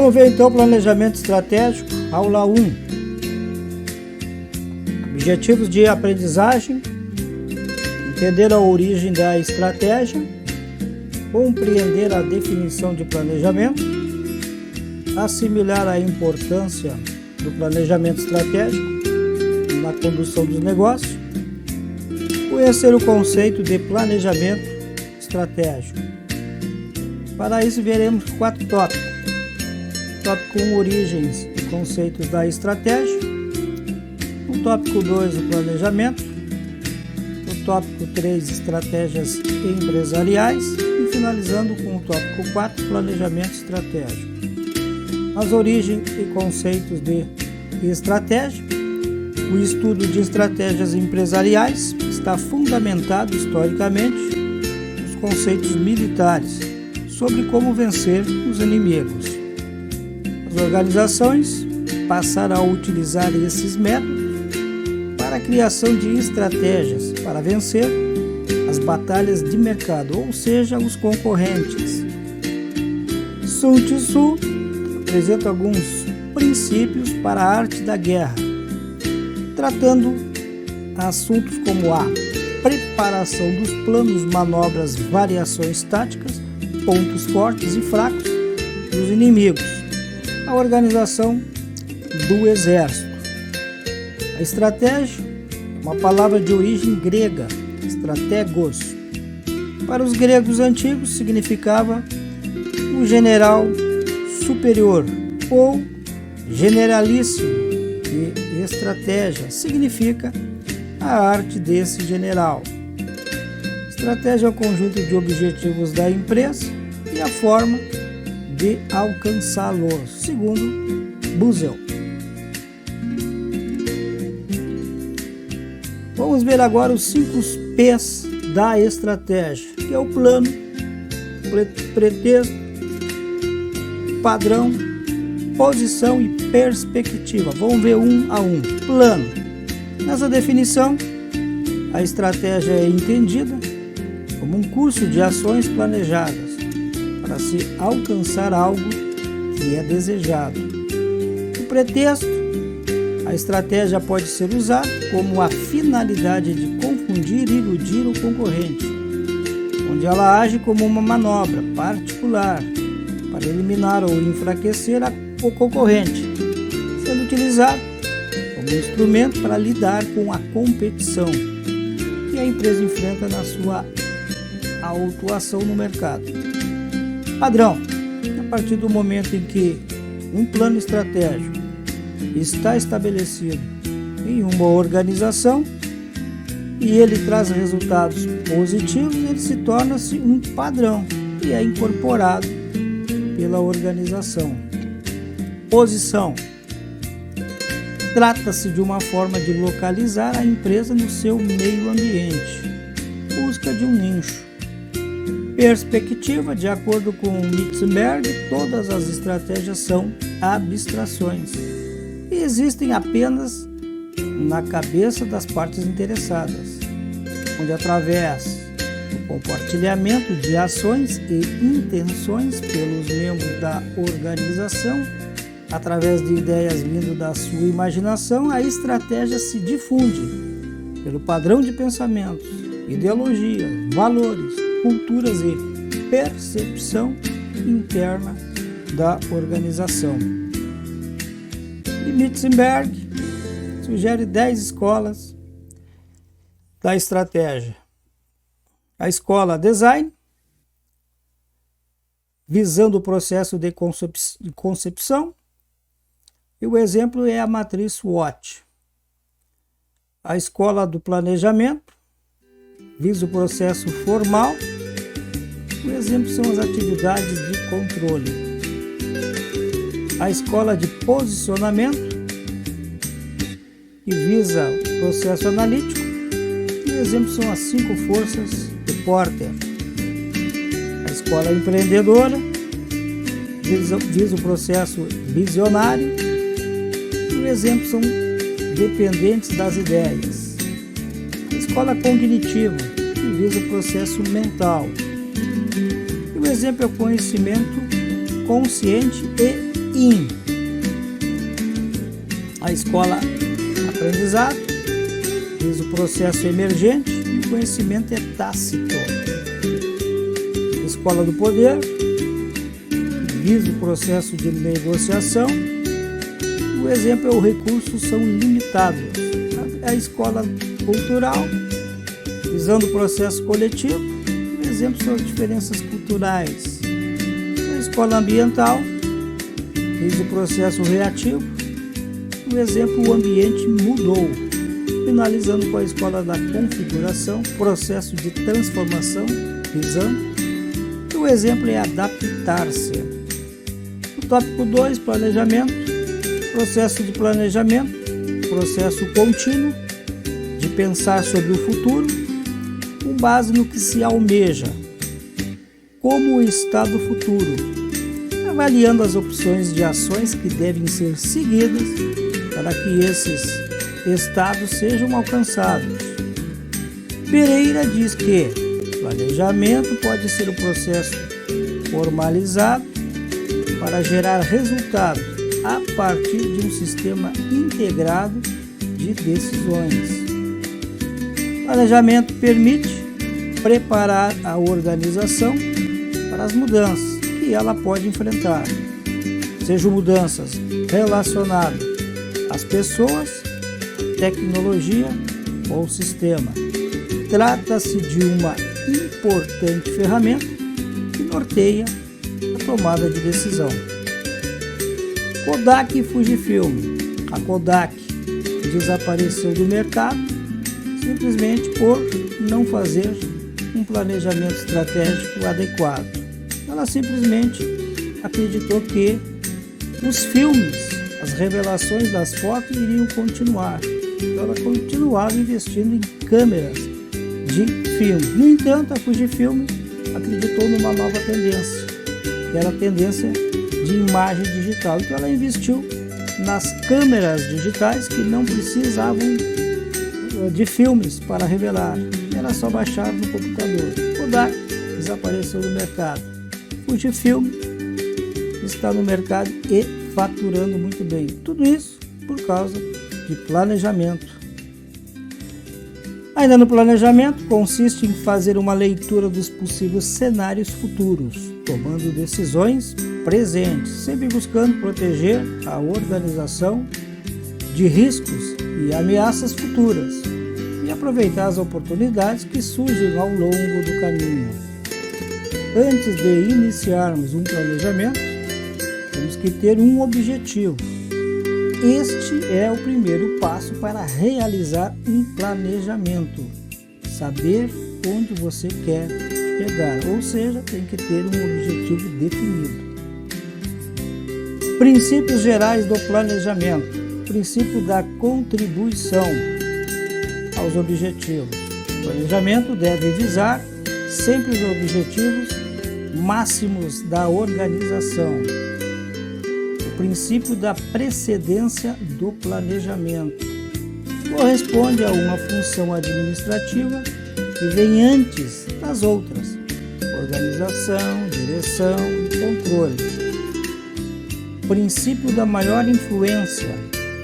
Vamos ver então o planejamento estratégico, aula 1. Objetivos de aprendizagem: entender a origem da estratégia, compreender a definição de planejamento, assimilar a importância do planejamento estratégico na condução dos negócios, conhecer o conceito de planejamento estratégico. Para isso veremos 4 tópicos. Tópico 1, origens e conceitos da estratégia. No tópico 2, o planejamento. No tópico 3, estratégias empresariais. E finalizando com o tópico 4, planejamento estratégico. As origens e conceitos de estratégia. O estudo de estratégias empresariais está fundamentado historicamente nos conceitos militares sobre como vencer os inimigos. As organizações passaram a utilizar esses métodos para a criação de estratégias para vencer as batalhas de mercado, ou seja, os concorrentes. Sun Tzu apresenta alguns princípios para a arte da guerra, tratando assuntos como a preparação dos planos, manobras, variações táticas, pontos fortes e fracos dos inimigos, a organização do exército. A estratégia é uma palavra de origem grega, strategos. Para os gregos antigos significava o general superior ou generalíssimo, e estratégia significa a arte desse general. Estratégia é o conjunto de objetivos da empresa e a forma de alcançá-los, segundo Buzel. Vamos ver agora os 5 P's da estratégia, que é o plano, pretexto, padrão, posição e perspectiva. Vamos ver um a um. Plano. Nessa definição, a estratégia é entendida como um curso de ações planejadas para se alcançar algo que é desejado. O pretexto. A estratégia pode ser usada como a finalidade de confundir e iludir o concorrente, onde ela age como uma manobra particular para eliminar ou enfraquecer o concorrente, sendo utilizado como instrumento para lidar com a competição que a empresa enfrenta na sua atuação no mercado. Padrão. A partir do momento em que um plano estratégico está estabelecido em uma organização e ele traz resultados positivos, ele se torna-se um padrão e é incorporado pela organização. Posição. Trata-se de uma forma de localizar a empresa no seu meio ambiente, busca de um nicho. Perspectiva. De acordo com Mitzenberg, todas as estratégias são abstrações e existem apenas na cabeça das partes interessadas, onde através do compartilhamento de ações e intenções pelos membros da organização, através de ideias vindo da sua imaginação, a estratégia se difunde pelo padrão de pensamentos, ideologia, valores, culturas e percepção interna da organização. E Mitzenberg sugere 10 escolas da estratégia. A escola Design, visando o processo de concepção, e o exemplo é a matriz SWOT. A escola do planejamento visa o processo formal, o exemplo são as atividades de controle. A escola de posicionamento, que visa o processo analítico, e o exemplo são as 5 forças de Porter. A escola empreendedora visa o processo visionário, e o exemplo são dependentes das ideias. A escola cognitiva, que visa o processo mental, e o exemplo é o conhecimento consciente e in. A escola aprendizado diz o processo emergente e o conhecimento é tácito. A escola do poder visa o processo de negociação. O exemplo é o recursos são limitados. A escola cultural, visando o processo coletivo, o exemplo são as diferenças culturais. A escola ambiental, visa o processo reativo, o exemplo o ambiente mudou. Finalizando com a escola da configuração, processo de transformação, visando, e o exemplo é adaptar-se. O tópico 2, planejamento, processo de planejamento, processo contínuo de pensar sobre o futuro, com base no que se almeja, como está do futuro, avaliando as opções de ações que devem ser seguidas para que esses estados sejam alcançados. Pereira diz que planejamento pode ser um processo formalizado para gerar resultados a partir de um sistema integrado de decisões. Planejamento permite preparar a organização para as mudanças que ela pode enfrentar, sejam mudanças relacionadas às pessoas, tecnologia ou sistema. Trata-se de uma importante ferramenta que norteia a tomada de decisão. Kodak e Fujifilm. A Kodak desapareceu do mercado simplesmente por não fazer um planejamento estratégico adequado. Ela simplesmente acreditou que os filmes, as revelações das fotos iriam continuar. Então ela continuava investindo em câmeras de filme. No entanto, a Fujifilm acreditou numa nova tendência, que era a tendência de imagem digital. Então ela investiu nas câmeras digitais que não precisavam de filmes para revelar. Era só baixar no computador. Kodak desapareceu do mercado. Fujifilm está no mercado e faturando muito bem. Tudo isso por causa de planejamento. Ainda no planejamento, consiste em fazer uma leitura dos possíveis cenários futuros, tomando decisões presentes, sempre buscando proteger a organização de riscos e ameaças futuras e aproveitar as oportunidades que surgem ao longo do caminho. Antes de iniciarmos um planejamento, temos que ter um objetivo. Este é o primeiro passo para realizar um planejamento. Saber onde você quer chegar, ou seja, tem que ter um objetivo definido. Princípios gerais do planejamento. Princípio da contribuição aos objetivos. O planejamento deve visar sempre os objetivos máximos da organização. O princípio da precedência do planejamento corresponde a uma função administrativa que vem antes das outras: organização, direção e controle. O princípio da maior influência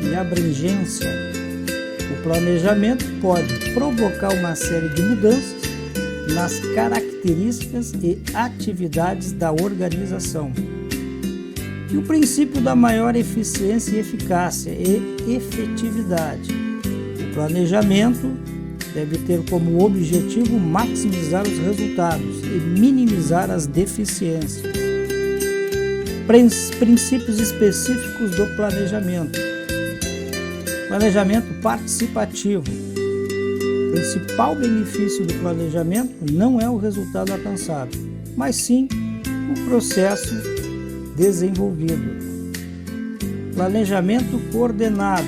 e abrangência. O planejamento pode provocar uma série de mudanças nas características e atividades da organização. E o princípio da maior eficiência e eficácia e efetividade. O planejamento deve ter como objetivo maximizar os resultados e minimizar as deficiências. Princípios específicos do planejamento. Planejamento participativo. O principal benefício do planejamento não é o resultado alcançado, mas sim o processo desenvolvido. Planejamento coordenado.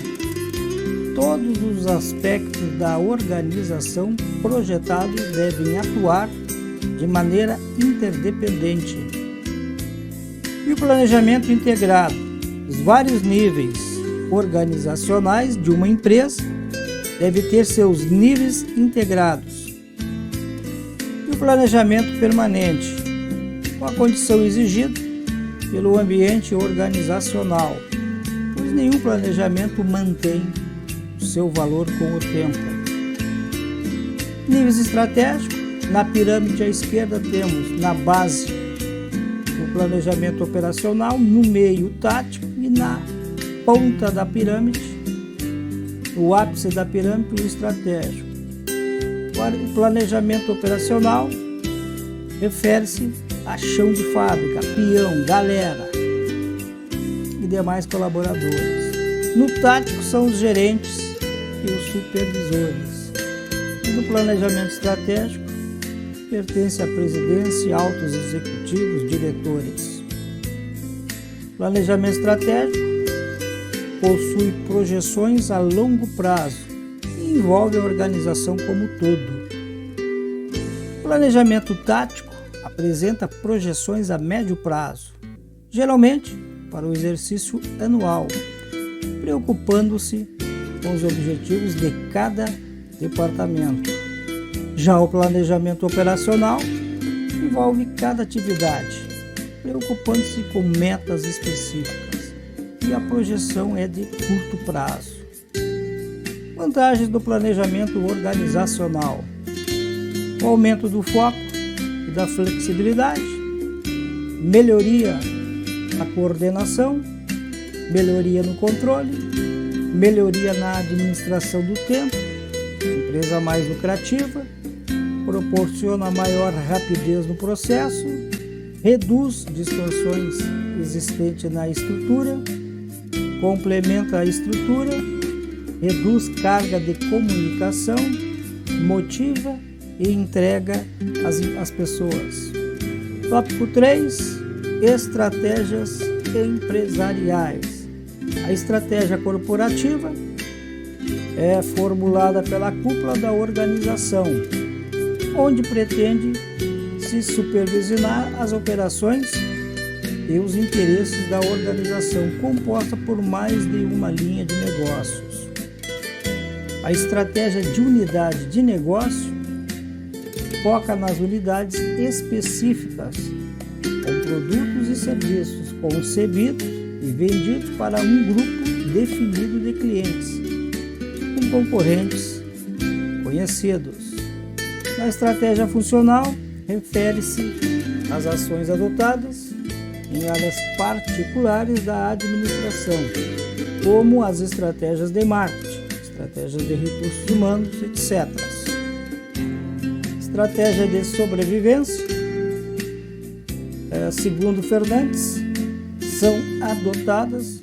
Todos os aspectos da organização projetados devem atuar de maneira interdependente. E o planejamento integrado. Os vários níveis organizacionais de uma empresa devem ter seus níveis integrados. E o planejamento permanente. Com a condição exigida pelo ambiente organizacional, pois nenhum planejamento mantém o seu valor com o tempo. Níveis estratégicos. Na pirâmide à esquerda temos na base o planejamento operacional, no meio o tático e na ponta da pirâmide, o ápice da pirâmide, o estratégico. O planejamento operacional refere-se a chão de fábrica, peão, galera e demais colaboradores. No tático são os gerentes e os supervisores. E no planejamento estratégico pertence à presidência, altos executivos, diretores. Planejamento estratégico possui projeções a longo prazo e envolve a organização como um todo. Planejamento tático apresenta projeções a médio prazo, geralmente para o exercício anual, preocupando-se com os objetivos de cada departamento. Já o planejamento operacional envolve cada atividade, preocupando-se com metas específicas, e a projeção é de curto prazo. Vantagens do planejamento organizacional: o aumento do foco e da flexibilidade, melhoria na coordenação, melhoria no controle, melhoria na administração do tempo, empresa mais lucrativa, proporciona maior rapidez no processo, reduz distorções existentes na estrutura, complementa a estrutura, reduz carga de comunicação, motiva e entrega às pessoas. Tópico 3. Estratégias empresariais. A estratégia corporativa é formulada pela cúpula da organização, onde pretende se supervisionar as operações e os interesses da organização, composta por mais de uma linha de negócios. A estratégia de unidade de negócio foca nas unidades específicas, com produtos e serviços concebidos e vendidos para um grupo definido de clientes, com concorrentes conhecidos. Na estratégia funcional, refere-se às ações adotadas em áreas particulares da administração, como as estratégias de marketing, estratégias de recursos humanos, etc. Estratégia de sobrevivência, segundo Fernandes, são adotadas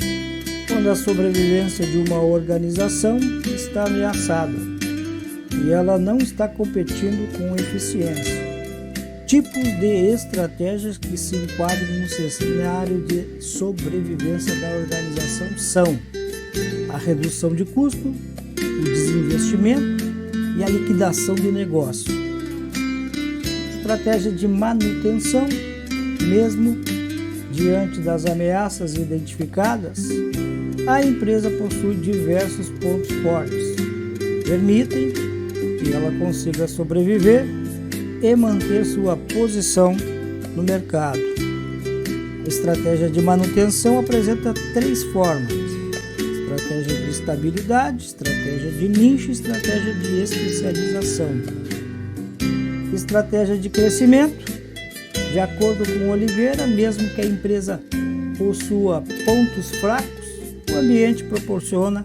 quando a sobrevivência de uma organização está ameaçada e ela não está competindo com eficiência. Tipos de estratégias que se enquadram no cenário de sobrevivência da organização são a redução de custo, o desinvestimento e a liquidação de negócio. Estratégia de manutenção, mesmo diante das ameaças identificadas, a empresa possui diversos pontos fortes, permitem que ela consiga sobreviver e manter sua posição no mercado. A estratégia de manutenção apresenta 3 formas: estratégia de estabilidade, estratégia de nicho e estratégia de especialização. Estratégia de crescimento. De acordo com Oliveira, mesmo que a empresa possua pontos fracos, o ambiente proporciona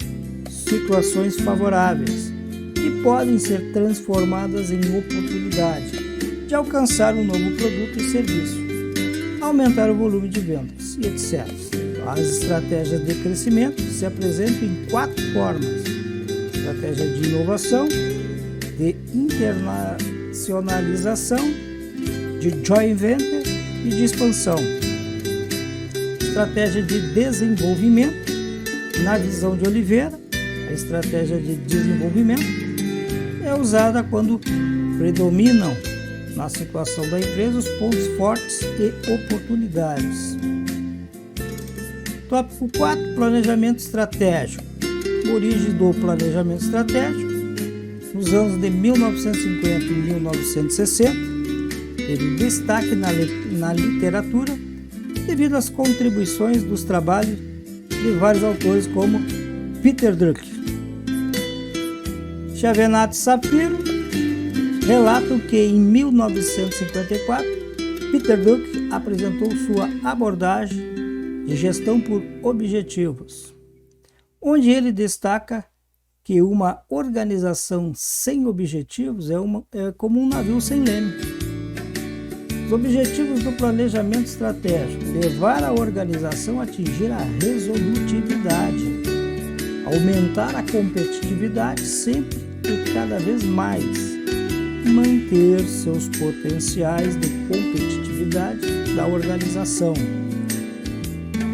situações favoráveis que podem ser transformadas em oportunidade de alcançar um novo produto e serviço, aumentar o volume de vendas e etc. As estratégias de crescimento se apresentam em 4 formas: estratégia de inovação, de internacionalização, de joint venture e de expansão. Estratégia de desenvolvimento. Na visão de Oliveira, a estratégia de desenvolvimento é usada quando predominam na situação da empresa os pontos fortes e oportunidades. Tópico 4. Planejamento estratégico. Origem do planejamento estratégico. Nos anos de 1950 e 1960, teve destaque na literatura devido às contribuições dos trabalhos de vários autores como Peter Drucker. Chavenato Sapiro relatam que em 1954 Peter Drucker apresentou sua abordagem de gestão por objetivos, onde ele destaca que uma organização sem objetivos é como um navio sem leme. Os objetivos do planejamento estratégico: levar a organização a atingir a resolutividade, aumentar a competitividade sempre e cada vez mais, manter seus potenciais de competitividade da organização,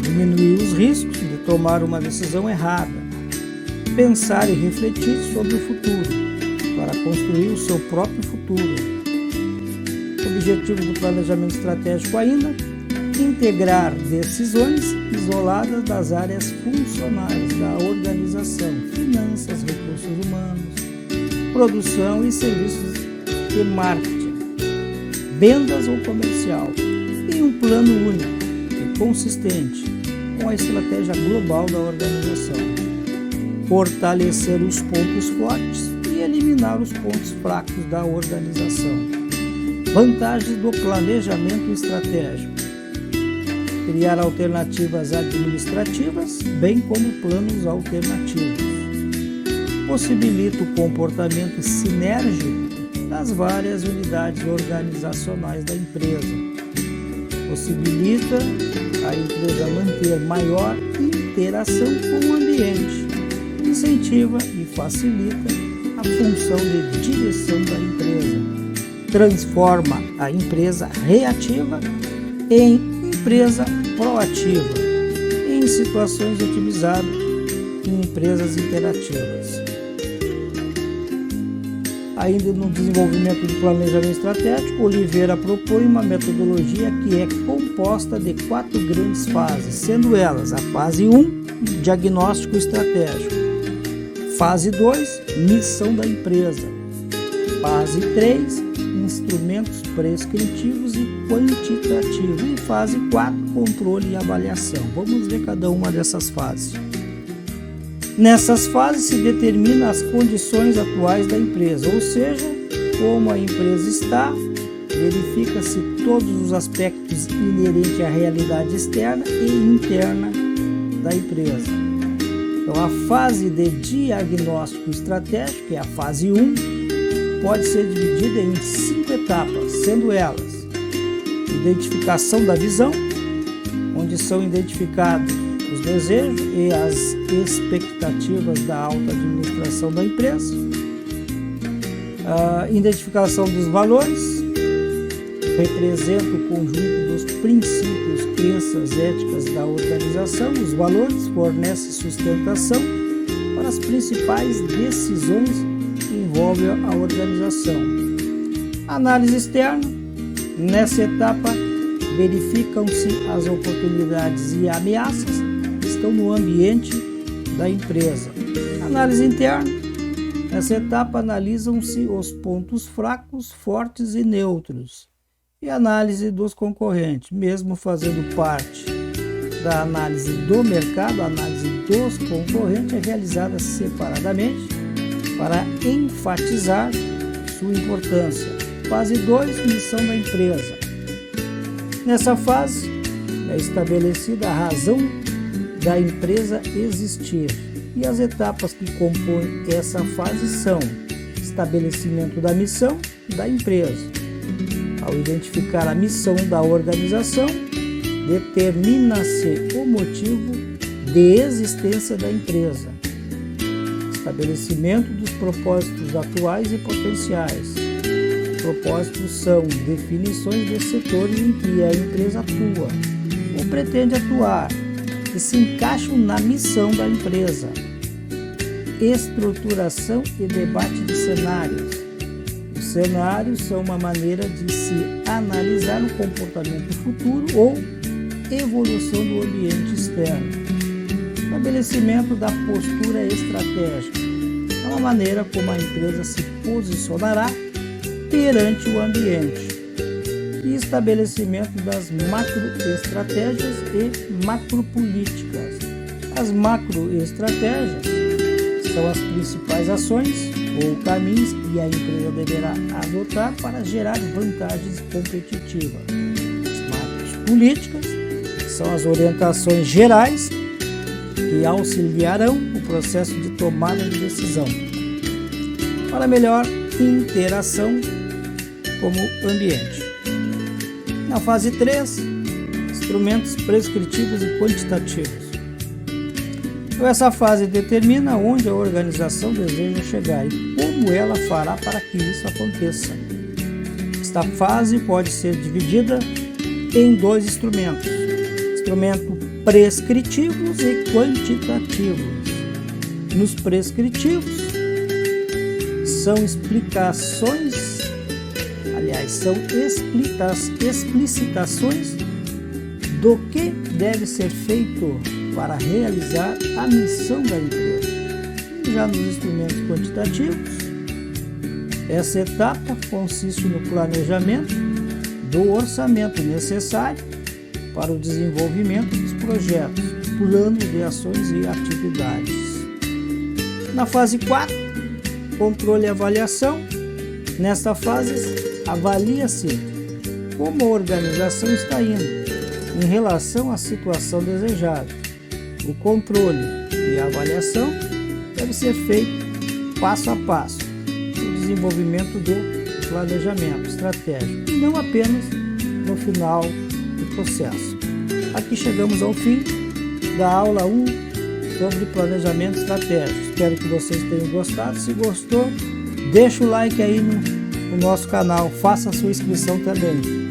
diminuir os riscos de tomar uma decisão errada, pensar e refletir sobre o futuro para construir o seu próprio futuro. Objetivos do planejamento estratégico ainda: integrar decisões isoladas das áreas funcionais da organização, finanças, recursos humanos, produção e serviços e marketing, vendas ou comercial, em um plano único e consistente com a estratégia global da organização. Fortalecer os pontos fortes e eliminar os pontos fracos da organização. Vantagens do planejamento estratégico: criar alternativas administrativas, bem como planos alternativos. Possibilita o comportamento sinérgico das várias unidades organizacionais da empresa. Possibilita a empresa manter maior interação com o ambiente. Incentiva e facilita a função de direção da empresa. Transforma a empresa reativa em empresa proativa, em situações otimizadas em empresas interativas. Ainda no desenvolvimento do planejamento estratégico, Oliveira propõe uma metodologia que é composta de 4 grandes fases, sendo elas a fase 1, diagnóstico estratégico, fase 2, missão da empresa, fase 3, instrumentos prescritivos e quantitativos, e fase 4, controle e avaliação. Vamos ver cada uma dessas fases. Nessas fases se determina as condições atuais da empresa, ou seja, como a empresa está, verifica-se todos os aspectos inerentes à realidade externa e interna da empresa. Então, a fase de diagnóstico estratégico, que é a fase 1, pode ser dividida em 5 etapas, sendo elas: identificação da visão, onde são identificados os desejos e as expectativas da alta administração da empresa, a identificação dos valores, representa o conjunto dos princípios, crenças, éticas da organização. Os valores fornecem sustentação para as principais decisões que envolvem a organização. Análise externa: nessa etapa verificam-se as oportunidades e ameaças que estão no ambiente da empresa. Análise interna: nessa etapa analisam-se os pontos fracos, fortes e neutros. E análise dos concorrentes, mesmo fazendo parte da análise do mercado, a análise dos concorrentes é realizada separadamente para enfatizar sua importância. Fase 2, missão da empresa. Nessa fase é estabelecida a razão da empresa existir, e as etapas que compõem essa fase são: estabelecimento da missão da empresa. Ao identificar a missão da organização, determina-se o motivo de existência da empresa. Estabelecimento dos propósitos atuais e potenciais. Os propósitos são definições dos setores em que a empresa atua ou pretende atuar e se encaixam na missão da empresa. Estruturação e debate de cenários. Os cenários são uma maneira de se analisar o comportamento futuro ou evolução do ambiente externo. Estabelecimento da postura estratégica. É uma maneira como a empresa se posicionará perante o ambiente. e estabelecimento das macroestratégias e macropolíticas. As macroestratégias são as principais ações ou caminhos que a empresa deverá adotar para gerar vantagens competitivas. As macropolíticas são as orientações gerais que auxiliarão o processo de tomada de decisão para melhor interação como ambiente. Na fase 3, instrumentos prescritivos e quantitativos. Então, essa fase determina onde a organização deseja chegar e como ela fará para que isso aconteça. Esta fase pode ser dividida em 2 instrumentos: instrumentos prescritivos e quantitativos. Nos prescritivos, são explicitações do que deve ser feito para realizar a missão da empresa. E já nos instrumentos quantitativos, essa etapa consiste no planejamento do orçamento necessário para o desenvolvimento dos projetos, planos de ações e atividades. Na fase 4, controle e avaliação. Nesta fase, avalia-se como a organização está indo em relação à situação desejada. O controle e a avaliação deve ser feito passo a passo no desenvolvimento do planejamento estratégico e não apenas no final do processo. Aqui chegamos ao fim da aula 1 sobre planejamento estratégico. Espero que vocês tenham gostado. Se gostou, deixa o like aí no nosso canal, faça a sua inscrição também.